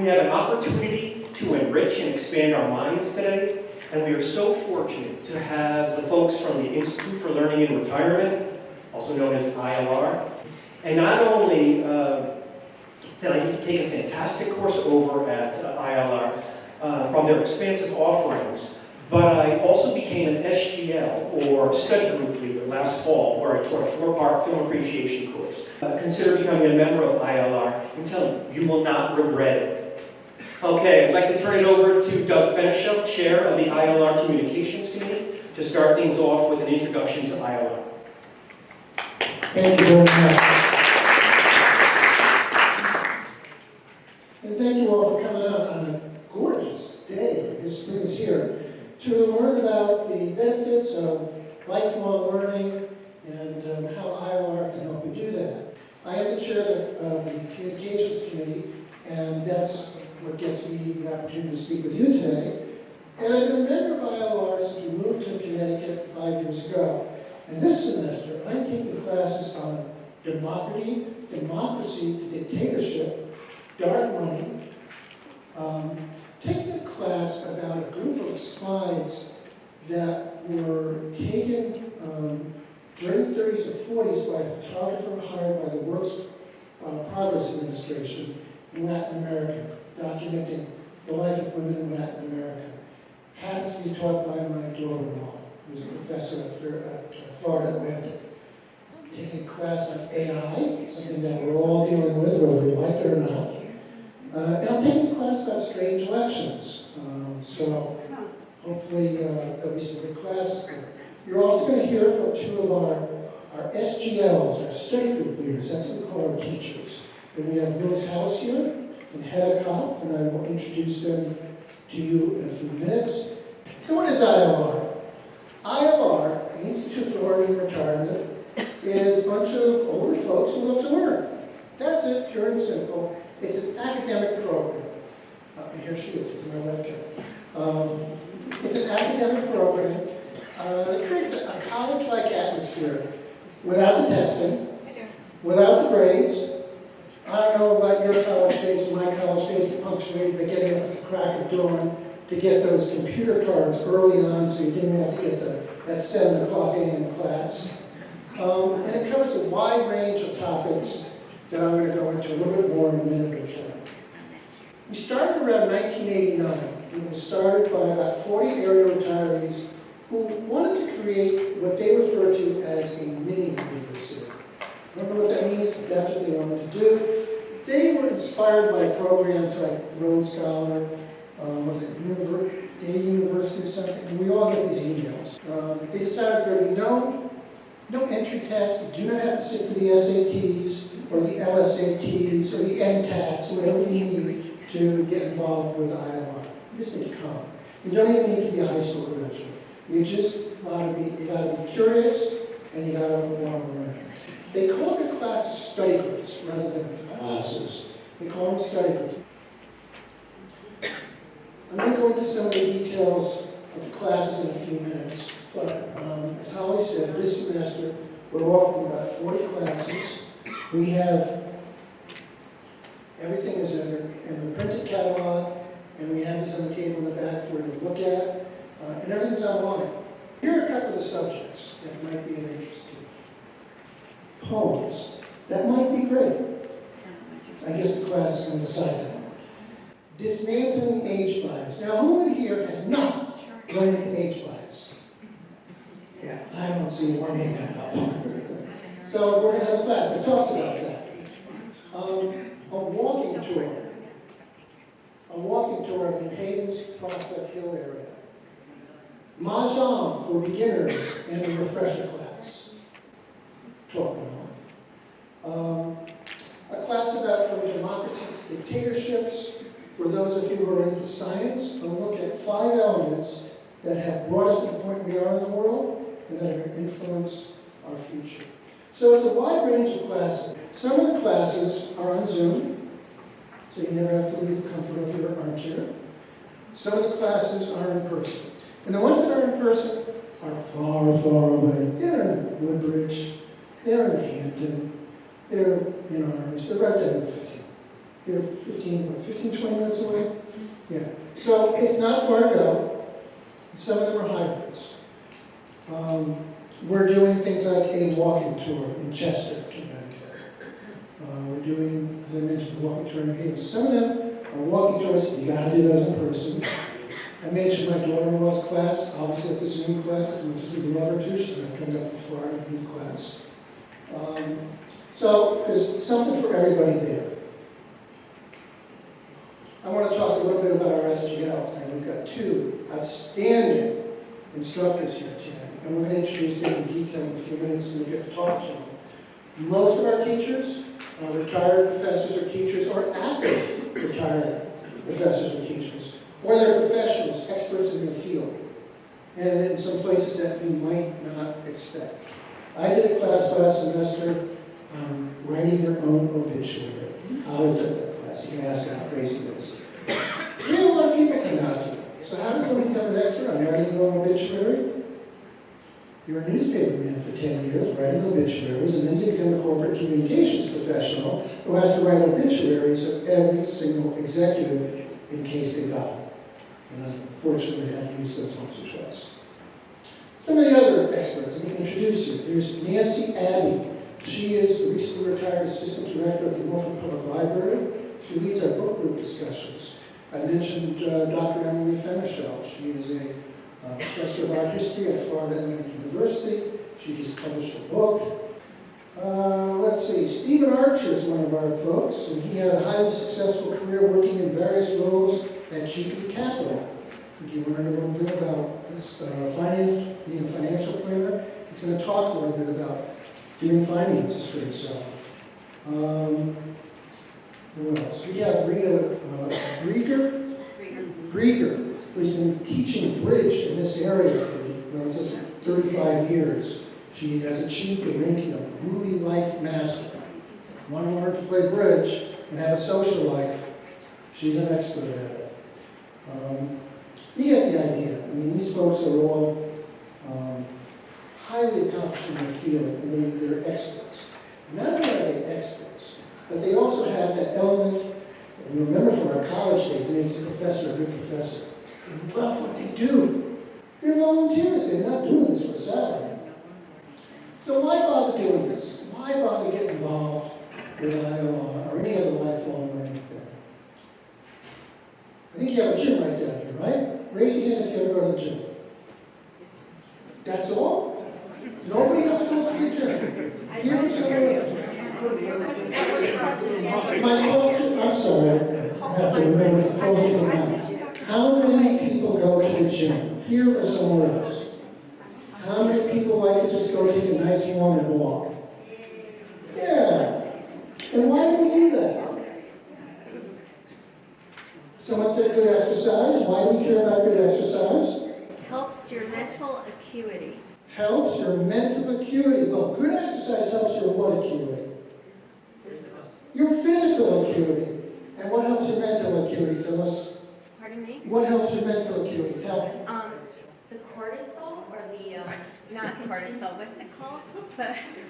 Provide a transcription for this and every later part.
We have an opportunity to enrich and expand our minds today, and we are so fortunate to have the folks from the Institute for Learning in Retirement, also known as ILR. And not only did I get to take a fantastic course over at ILR from their expansive offerings, but I also became an SGL, or study group leader, last fall, where I taught a 4-part film appreciation course. Consider becoming a member of ILR. I'm telling you, you will not regret it. Okay, I'd like to turn it over to Doug Fenishel, Chair of the ILR Communications Committee, to start things off with an introduction to ILR. Thank you very much. And thank you all for coming out on a gorgeous day. This spring is here to learn about the benefits of lifelong learning and how ILR can help you do that. I am the chair of the Communications Committee, and that's what gets me the opportunity to speak with you today. And I've been a member of ILR since we moved to Connecticut 5 years ago. And this semester, I'm taking classes on democracy to dictatorship, dark money, taking a class about a group of slides that were taken during the 30s and 40s by a photographer hired by the Works Progress Administration in Latin America, documenting the life of women in Latin America. Happens to be taught by my daughter-in-law, who's a professor at Florida Atlantic. Taking a class on AI, something that we're all dealing with, whether we like it or not. And I'm taking a class about strange elections. So hopefully there'll be some good classes there. You're also going to hear from 2 of our SGLs, our study group leaders. That's what we call our teachers. And we have Louis House here and Hedda Kopf, and I will introduce them to you in a few minutes. So what is ILR? ILR, the Institute for Learning and Retirement, is a bunch of older folks who love to learn. That's it, pure and simple. It's an academic program. And here she is, with my left hand. It's an academic program that creates a college-like atmosphere without the testing, without the grades. I don't know about your college days, but my college days were punctuated by getting up at the crack of dawn to get those computer cards early on so you didn't have to get that 7 o'clock a.m. class. And it covers a wide range of topics that I'm going to go into a little bit more in a minute or two. We started around 1989. It was started by about 40 area retirees who wanted to create what they refer to as a mini university. Remember what that means? That's what they wanted to do. They were inspired by programs like Rhodes Scholar, was it Day University or something? And we all get these emails. They decided there would be no entry test. You do not have to sit for the SATs or the LSATs or the MCATs, whatever you need to get involved with ILR. You just need to come. You don't even need to be a high school graduate. You just want to be, you got to be curious and you got to want to learn. They call the classes study groups rather than classes. They call them study groups. I'm going to go into some of the details of the classes in a few minutes, but as Holly said, this semester we're offering about 40 classes. We have everything is in the printed catalog, and we have these on the table in the back for you to look at, and everything's online. Here are a couple of the subjects that might be of interest to you. Poems. That might be great. I guess the class is going to decide that. Dismantling age bias. Now, who in here has not run into age bias? Yeah, I don't see one hand up. So we're going to have a class that talks about that. A walking tour. A walking tour of New Haven's Prospect Hill area. Mahjong for beginners and a refresher class. Talking on. A class about from democracy to dictatorships. For those of you who are into science, a look at 5 elements that have brought us to the point we are in the world and that are going to influence our future. So it's a wide range of classes. Some of the classes are on Zoom, so you never have to leave the comfort of your armchair. Some of the classes are in person. And the ones that are in person are far, far away. They're in Woodbridge, they're in Hampton, they're in Orange, they're right there in 15. They're 15, 20 minutes away? Yeah. So it's not far to go. Some of them are hybrids. We're doing things like a walking tour in Chester, Connecticut. We're doing, as I mentioned, the walking tour in Haven. Some of them are walking tours, you gotta do those in person. I mentioned my daughter-in-law's class, obviously at the Zoom class, as much as we love her too, she's not coming up to Florida to do the class. So there's something for everybody there. I want to talk a little bit about our SGLs, and we've got two outstanding instructors here today, and we're going to introduce them in detail in a few minutes when we get to talk to them. Most of our teachers are retired professors or teachers, or active retired professors or teachers, or they're professionals, experts in the field, and in some places that you might not expect. I did a class last semester on writing your own obituary. How I took that class. You can ask how crazy it is. We have a lot of people come out to it. So how does somebody become an expert on writing your own obituary? You're a newspaperman for 10 years, writing obituaries, and then you become a corporate communications professional who has to write obituaries of every single executive in case they die. And unfortunately, they have to use those once or twice. Some of the other experts, let me introduce you. There's Nancy Abbey. She is the recently retired assistant director of the Norfolk Public Library. She leads our book group discussions. I mentioned Dr. Emily Fenershell. She is a professor of art history at Florida Atlantic University. She just published a book. Let's see, Stephen Archer is one of our folks, and he had a highly successful career working in various roles at GE Capital. I think you learned a little bit about this finance, being a financial planner. He's going to talk a little bit about doing finances for himself. Who else? We have Rita Grieger, who's been teaching bridge in this area for 35 years. She has achieved the ranking of Ruby Life Master. Want to learn to play bridge and have a social life? She's an expert at it. You get the idea. I mean, these folks are all highly accomplished in their field, and they're experts. Not only are they experts, but they also have that element, we remember from our college days, it makes a professor a good professor. They love what they do. They're volunteers. They're not doing this for a salary. So why bother doing this? Why bother getting involved with ILR or any other lifelong learning thing? I think you have a gym right down here, right? Raise your hand if you ever go to the gym. That's all? Nobody else goes to the gym. Here is someone else. I'm sorry, I have to remember to close the mouth. How many people go to the gym? Here or somewhere else? How many people like to just go take a nice long walk? Yeah. And why do we do that? Someone said good exercise. Why do we care about good exercise? Helps your mental acuity. Helps your mental acuity. Well, good exercise helps your what acuity? Physical. Your physical acuity. And what helps your mental acuity, Phyllis? Pardon me? What helps your mental acuity? Tell me. The cortisol or the, not cortisol, what's it called?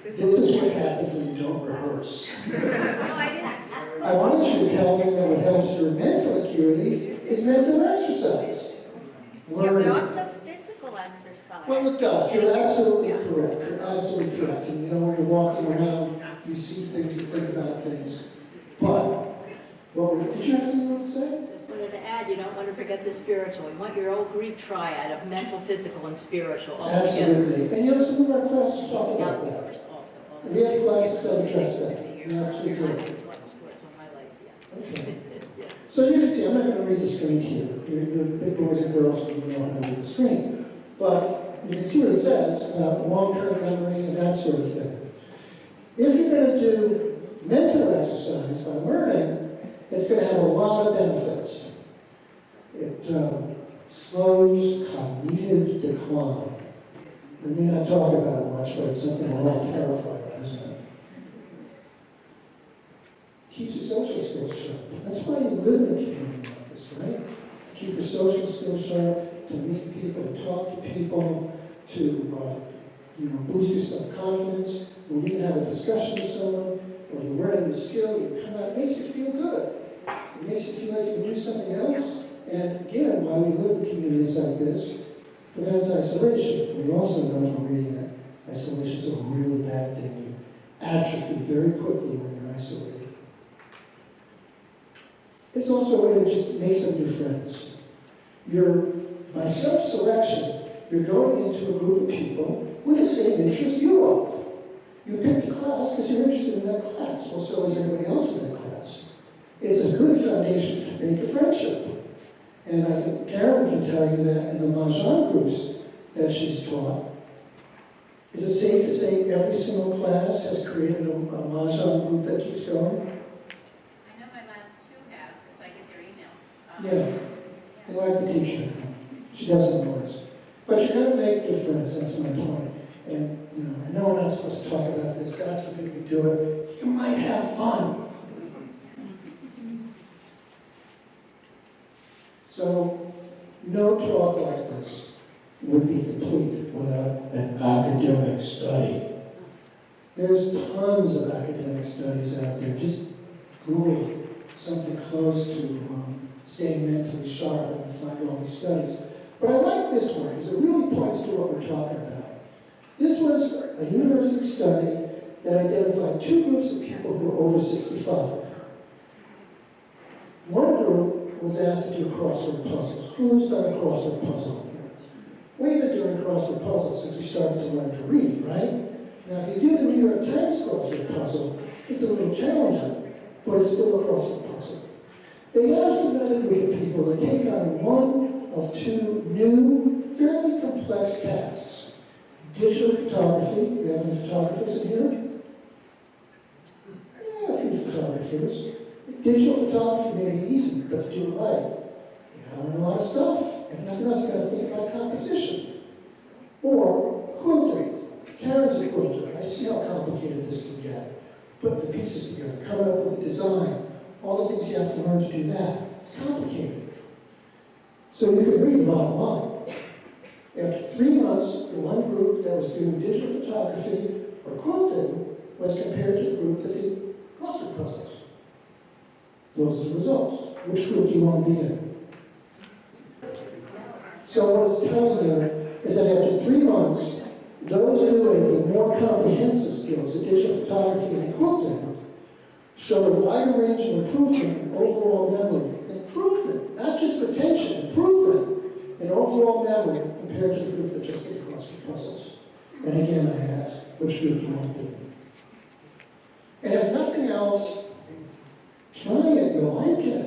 This is what happens when you don't rehearse. No, I didn't. I wanted you to tell me that what helps your mental acuity is mental exercise. Yeah, but also physical exercise. Well, it does. You're absolutely correct. You're absolutely correct. And you know, when you're walking around, you see things, you think about things. But, did you have something you want to say? Just wanted to add, you don't want to forget the spiritual. You want your old Greek triad of mental, physical, and spiritual all together. Absolutely. And you know, some of our classes talk about that. We have classes that address that. You're actually good. Okay. So you can see, I'm not going to read the screen to you. You're big boys and girls, and you know how to read the screen. But you can see what it says about long-term memory and that sort of thing. If you're going to do mental exercise by learning, it's going to have a lot of benefits. It slows cognitive decline. We may not talk about it much, but it's something we're all terrified of, isn't it? Keeps your social skills sharp. That's why you live in a community like this, right? Keep your social skills sharp, to meet people, to talk to people, to boost your self-confidence. When you can have a discussion with someone, or you learn a new skill, you come out, it makes you feel good. It makes you feel like you can do something else. And again, while we live in communities like this, prevents isolation. We also know from reading that isolation is a really bad thing. You atrophy very quickly when you're isolated. It's also a way to just make some new friends. By self-selection, you're going into a group of people with the same interests you are. You picked a class because you're interested in that class. Well, so is everybody else in that class. It's a good foundation to make a friendship. And I think Karen can tell you that in the Mahjong groups that she's taught, is it safe to say every single class has created a Mahjong group that keeps going? I know my last two have, because I get their emails. Yeah. They like the teacher. She doesn't noise. But you're going to make new friends, that's my point. And, I know we're not supposed to talk about this. God forbid we do it. You might have fun. So, no talk like this would be complete without an academic study. There's tons of academic studies out there. Just Google something close to staying mentally sharp and find all these studies. But I like this one because it really points to what we're talking about. This was a university study that identified two groups of people who were over 65. One group was asked to do crossword puzzles. Who's done a crossword puzzle here? We've been doing crossword puzzles since we started to learn to read, right? Now, if you do the New York Times crossword puzzle, it's a little challenging, but it's still a crossword puzzle. They asked another group of people to take on one of two new, fairly complex tasks. Digital photography. Do we have any photographers in here? Yeah, a few photographers. Digital photography may be easy, but to do it right, you gotta learn a lot of stuff. If nothing else, you gotta think about composition. Or quilting. Karen's a quilter. I see how complicated this can get. Putting the pieces together, coming up with a design, all the things you have to learn to do that. It's complicated. So you can read the bottom line. After 3 months, the one group that was doing digital photography or quilting was compared to the group that did crossword puzzles. Those are the results. Which group do you want to be in? So what it's telling you is that after 3 months, those doing the more comprehensive skills, the digital photography and quilting, showed a wider range of improvement in overall memory. Improvement, not just retention, improvement in overall memory compared to the group that just did crossword puzzles. And again, I ask, which group do you want to be in? And if nothing else, try it, you'll like it.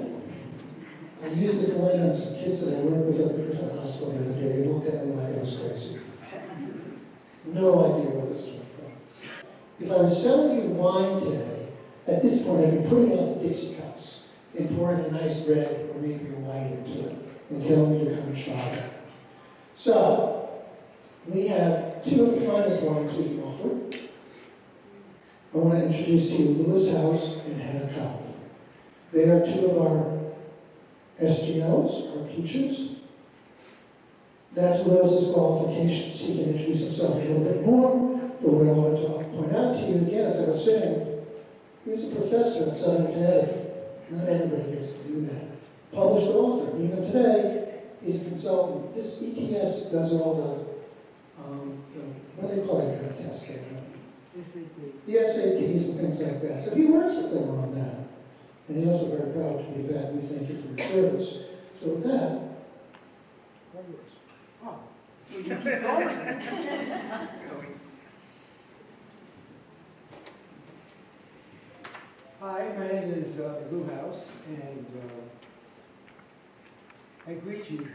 I used this line on some kids that I worked with at the Griffin Hospital the other day. They looked at me like I was crazy. No idea where this came from. If I was selling you wine today, at this point I'd be putting out the Dixie cups and pouring a nice red or maybe a white into it and telling you to come and try it. So, we have two of the finest wines we can offer. I want to introduce to you Lewis House and Hannah Cobb. They are two of our SGLs, our teachers. That's Lewis's qualifications. He can introduce himself a little bit more, but what I want to point out to you again, as I was saying, he was a professor in Southern Connecticut. Not everybody gets to do that. Published author. Even today, he's a consultant. This ETS does all the what do they call it, kind of test? The SATs and things like that. So he works with them on that. And he's also very proud to be a vet. We thank you for your service. So with that, all yours. Oh, so you keep going. Hi, my name is Lou House, and I greet you.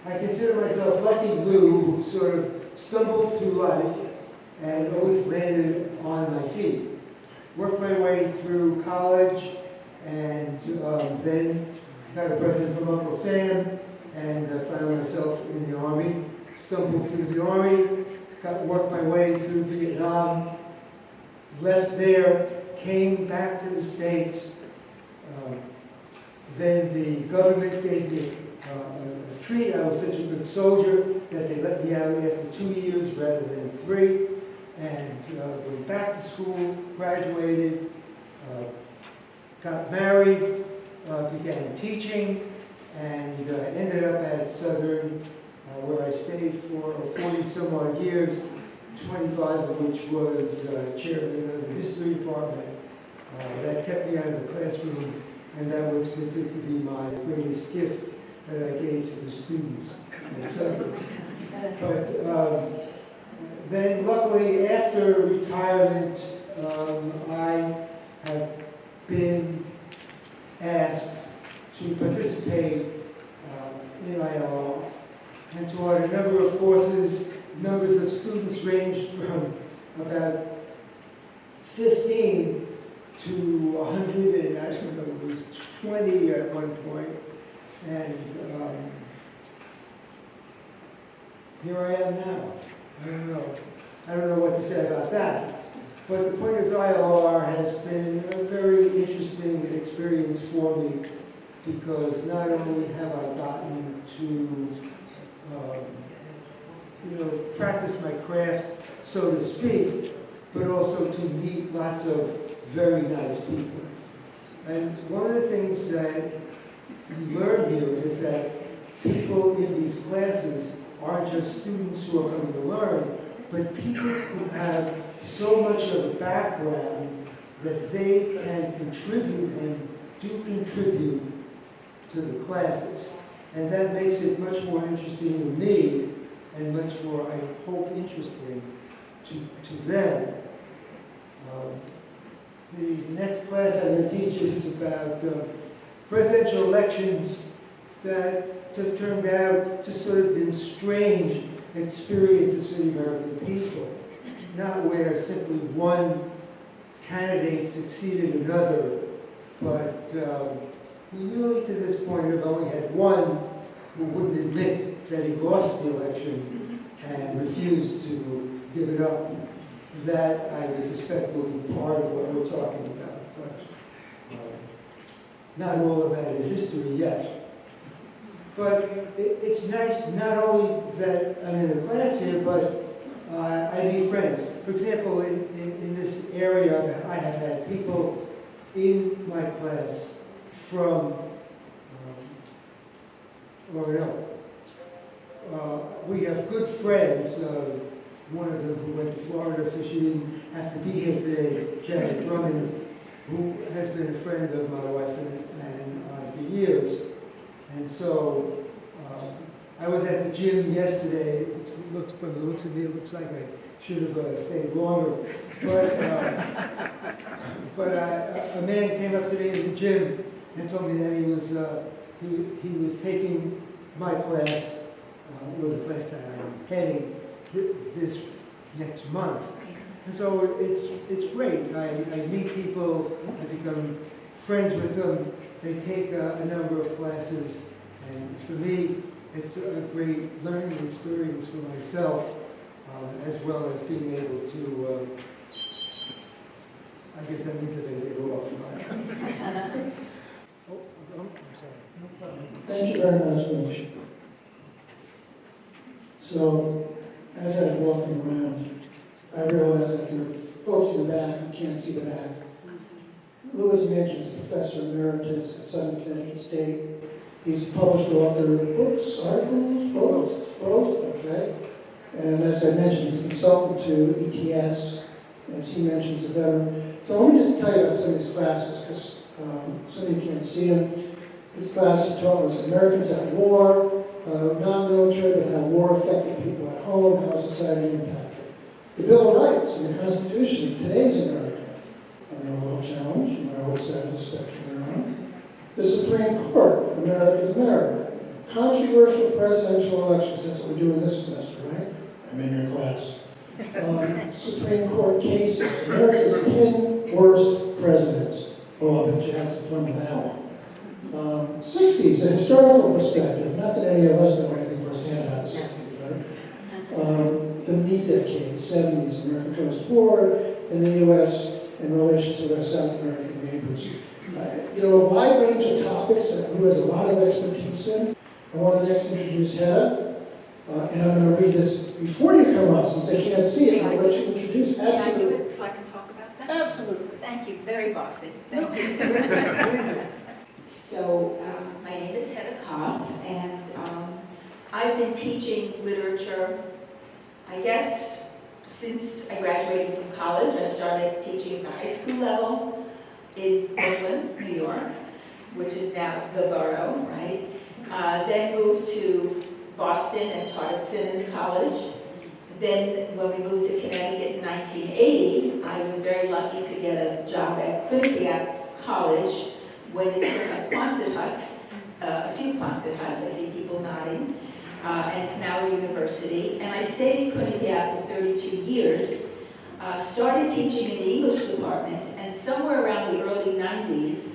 I consider myself lucky Lou, who sort of stumbled through life and always landed on my feet. Worked my way through college, and then got a present from Uncle Sam, and found myself in the Army. Stumbled through the Army, worked my way through Vietnam, left there, came back to the States. Then the government gave me a treat. I was such a good soldier that they let me out after 2 years rather than 3. And went back to school, graduated, got married, began teaching and ended up at Southern, where I stayed for 40 some odd years, 25 of which was chairman of the history department. That kept me out of the classroom, and that was considered to be my greatest gift that I gave to the students at Southern. But then luckily after retirement, I have been asked to participate in ILR and taught a number of courses. Numbers of students ranged from about 15 to 100, and I remember it was 20 at one point. And here I am now. I don't know what to say about that. But the point is, ILR has been a very interesting experience for me, because not only have I gotten to practice my craft, so to speak, but also to meet lots of very nice people. And one of the things that you learn here is that people in these classes aren't just students who are coming to learn, but people who have so much of a background that they can contribute and do contribute to the classes. And that makes it much more interesting to me, and much more, I hope, interesting to them. The next class I'm going to teach is about presidential elections that have turned out to sort of been strange experiences for the American people. Not where simply one candidate succeeded another, but we really to this point have only had one who wouldn't admit that he lost the election and refused to give it up. That, I would suspect, will be part of what we're talking about. But not all of that is history yet. But it's nice not only that I'm in the class here, but I meet friends. For example, in this area, I have had people in my class from Oronoque. We have good friends. One of them who went to Florida, so she didn't have to be here today, Janet Drummond, who has been a friend of my wife and I for years. And so I was at the gym yesterday. From the looks of me, it looks like I should have stayed longer. But a man came up today at the gym and told me that he was taking my class, or the class that I'm heading, this next month. And so it's great. I meet people, I become friends with them. They take a number of classes, and for me, it's a great learning experience for myself, as well as being able to, I guess that means that they get off. I'm sorry. Thank you very much, Mitch. So, as I was walking around, I realized that there are folks in the back who can't see the back. Louis Mitch is a professor emeritus at Southern Connecticut State. He's a published author of books, articles, both, okay? And as I mentioned, he's a consultant to ETS. As he mentioned, he's a veteran. So let me just tell you about some of these classes, because some of you can't see them. This class he taught was Americans at War, non-military, but how war affected people at home, how society impacted. The Bill of Rights and the Constitution of today's America. I know a little challenge, no matter what side of the spectrum you're on. The Supreme Court, America's America. Controversial presidential elections, that's what we're doing this semester, right? I'm in your class. Supreme Court cases, America's 10 worst presidents. Oh, I bet you had some fun with that one. 60s, a historical perspective. Not that any of us know anything firsthand about the 60s, right? The meat decade, the 70s, American post-war, in the U.S. in relation to our South American neighbors. A wide range of topics that Lou has a lot of expertise in. I want to next introduce Hedda, and I'm going to read this before you come up, since I can't see it. I'll let you introduce. Absolutely. So I can talk about that? Absolutely. Thank you, very bossy. Thank you. So my name is Hedda Koff, and I've been teaching literature, I guess, since I graduated from college. I started teaching at the high school level in Brooklyn, New York, which is now the borough, right? Then moved to Boston and taught at Simmons College. Then when we moved to Connecticut in 1980, I was very lucky to get a job at Quinnipiac College when it still had Quonset huts, a few Quonset huts, I see people nodding, and it's now a university. And I stayed in Quinnipiac for 32 years, started teaching in the English department, and somewhere around the early 90s,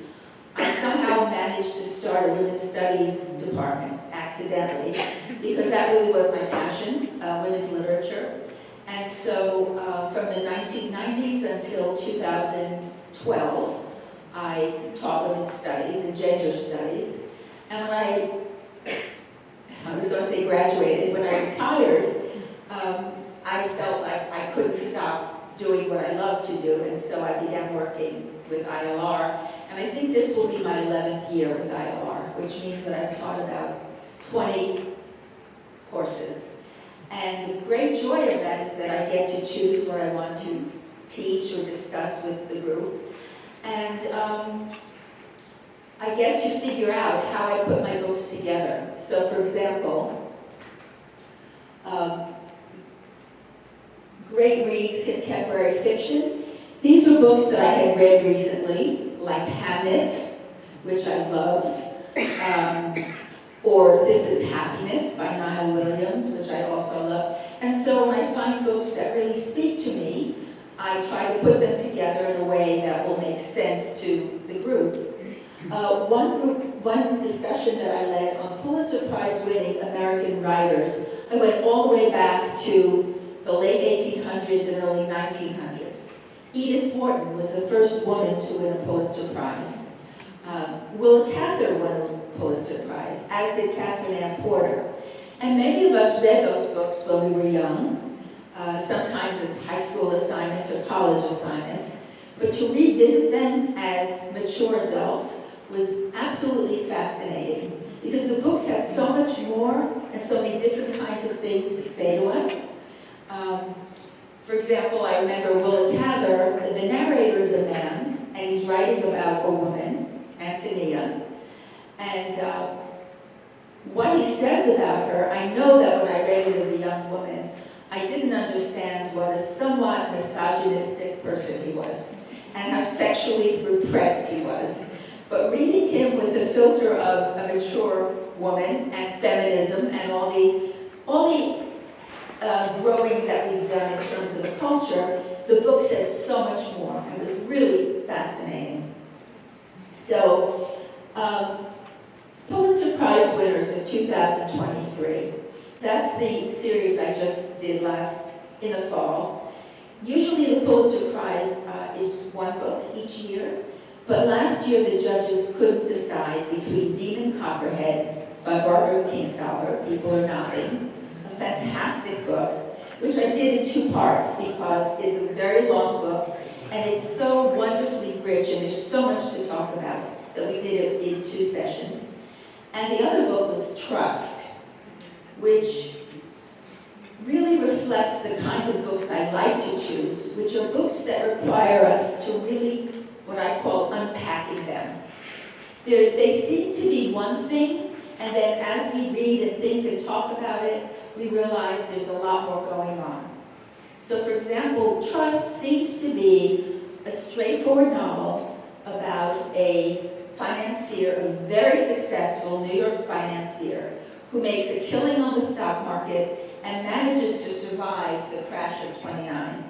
I somehow managed to start a women's studies department, accidentally, because that really was my passion, women's literature. And so from the 1990s until 2012, I taught women's studies and gender studies. And when I was going to say graduated, when I retired, I felt like I couldn't stop doing what I love to do, and so I began working with ILR. And I think this will be my 11th year with ILR, which means that I've taught about 20 courses. And the great joy of that is that I get to choose what I want to teach or discuss with the group. And I get to figure out how I put my books together. So for example, great reads, contemporary fiction. These were books that I had read recently, like Hamnet, which I loved, or This Is Happiness by Niall Williams, which I also love. And so when I find books that really speak to me, I try to put them together in a way that will make sense to the group. One discussion that I led on Pulitzer Prize winning American writers, I went all the way back to the late 1800s and early 1900s. Edith Wharton was the first woman to win a Pulitzer Prize. Willa Cather won a Pulitzer Prize, as did Catherine Ann Porter. And many of us read those books when we were young, sometimes as high school assignments or college assignments. But to revisit them as mature adults was absolutely fascinating, because the books had so much more and so many different kinds of things to say to us. For example, I remember Willa Cather, the narrator is a man, and he's writing about a woman, Antonia. And what he says about her, I know that when I read it as a young woman, I didn't understand what a somewhat misogynistic person he was, and how sexually repressed he was. But reading him with the filter of a mature woman and feminism and all the growing that we've done in terms of the culture, the book said so much more. It was really fascinating. So, Pulitzer Prize winners of 2023. That's the series I just did in the fall. Usually the Pulitzer Prize is one book each year, but last year the judges couldn't decide between Demon Copperhead by Barbara Kingsolver, people are nodding, a fantastic book, which I did in 2 parts because it's a very long book and it's so wonderfully rich and there's so much to talk about that we did it in 2 sessions. And the other book was Trust, which really reflects the kind of books I like to choose, which are books that require us to really, what I call, unpacking them. They seem to be one thing, and then as we read and think and talk about it, we realize there's a lot more going on. So for example, Trust seems to be a straightforward novel about a financier, a very successful New York financier, who makes a killing on the stock market and manages to survive the crash of '29.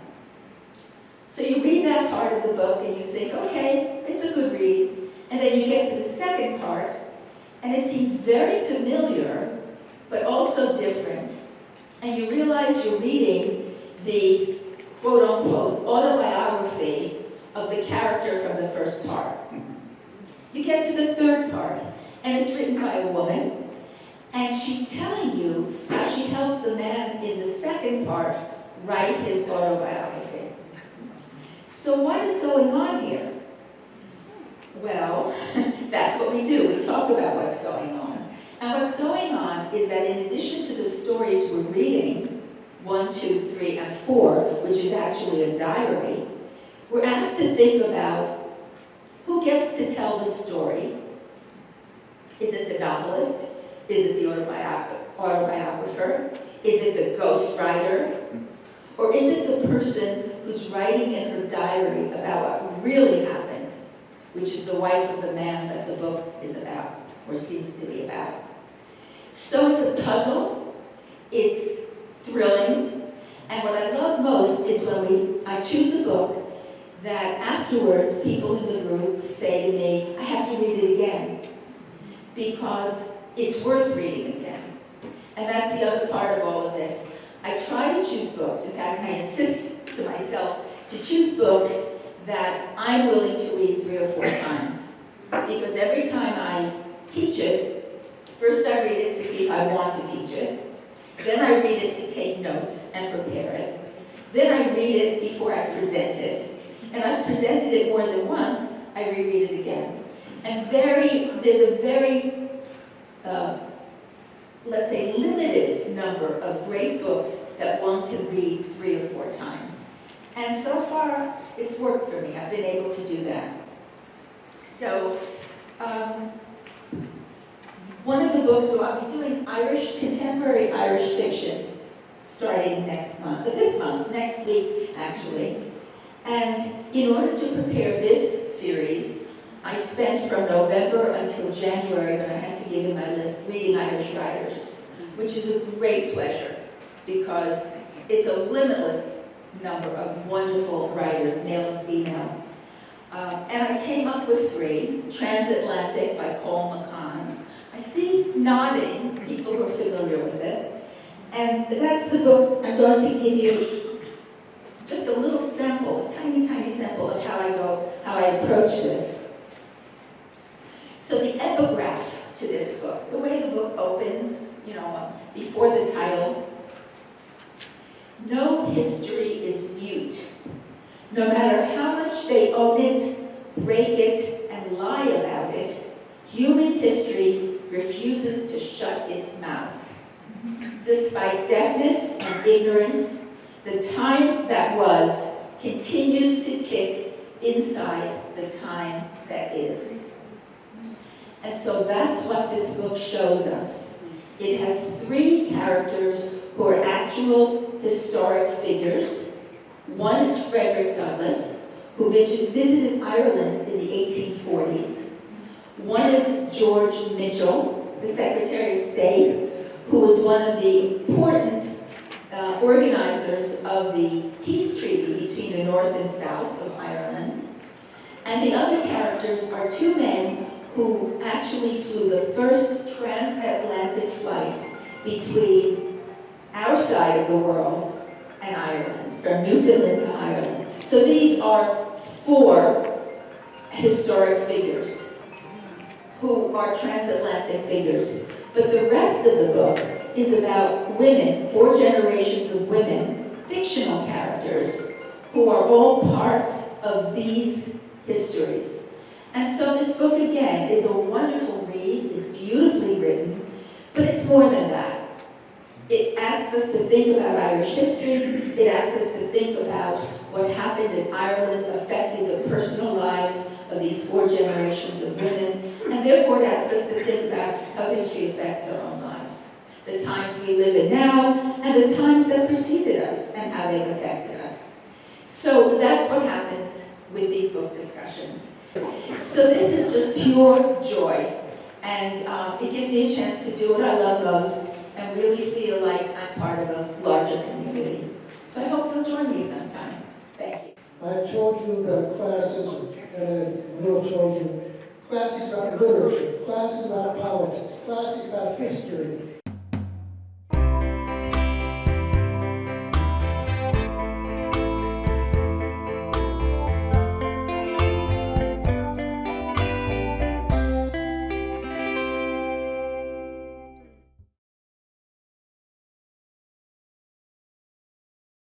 So you read that part of the book and you think, okay, it's a good read. And then you get to the second part, and it seems very familiar, but also different. And you realize you're reading the quote-unquote autobiography of the character from the first part. You get to the third part, and it's written by a woman, and she's telling you how she helped the man in the second part write his autobiography. So what is going on here? Well, that's what we do. We talk about what's going on. And what's going on is that in addition to the stories we're reading, 1, 2, 3, and 4, which is actually a diary, we're asked to think about who gets to tell the story. Is it the novelist? Is it the autobiographer? Is it the ghostwriter? Or is it the person who's writing in her diary about what really happened, which is the wife of the man that the book is about, or seems to be about? So it's a puzzle, it's thrilling, and what I love most is when I choose a book that afterwards people in the group say to me, I have to read it again, because it's worth reading again. And that's the other part of all of this. I try to choose books, in fact, I insist to myself to choose books that I'm willing to read 3 or 4 times. Because every time I teach it, first I read it to see if I want to teach it, then I read it to take notes and prepare it, then I read it before I present it, and I've presented it more than once, I reread it again. And there's a very, let's say, limited number of great books that one can read 3 or 4 times. And so far, it's worked for me. I've been able to do that. So, one of the books, so I'll be doing contemporary Irish fiction starting next week actually. And in order to prepare this series, I spent from November until January, when I had to give in my list, reading Irish writers, which is a great pleasure because it's a limitless number of wonderful writers, male and female. And I came up with 3, Transatlantic by Paul McCann. I see nodding, people who are familiar with it. And that's the book I'm going to give you just a little sample, a tiny, tiny sample of how I approach this. So the epigraph to this book, the way the book opens, before the title, no history is mute. No matter how much they own it, break it, and lie about it, human history refuses to shut its mouth. Despite deafness and ignorance, the time that was continues to tick inside the time that is. And so that's what this book shows us. It has 3 characters who are actual historic figures. One is Frederick Douglass, who visited Ireland in the 1840s. One is George Mitchell, the Secretary of State, who was one of the important organizers of the peace treaty between the North and South of Ireland. And the other characters are 2 men who actually flew the first transatlantic flight between our side of the world and Ireland, from Newfoundland to Ireland. So these are 4 historic figures who are transatlantic figures. But the rest of the book is about women, 4 generations of women, fictional characters, who are all parts of these histories. And so this book, again, is a wonderful read. It's beautifully written, but it's more than that. It asks us to think about Irish history. It asks us to think about what happened in Ireland affecting the personal lives of these 4 generations of women. And therefore, it asks us to think about how history affects our own lives. The times we live in now, and the times that preceded us, and how they've affected us. So that's what happens with these book discussions. So this is just pure joy, and it gives me a chance to do what I love most and really feel like I'm part of a larger community. So I hope you'll join me sometime. Thank you. I've told you about classes, and I will have told you classes about literature, classes about politics, classes about history,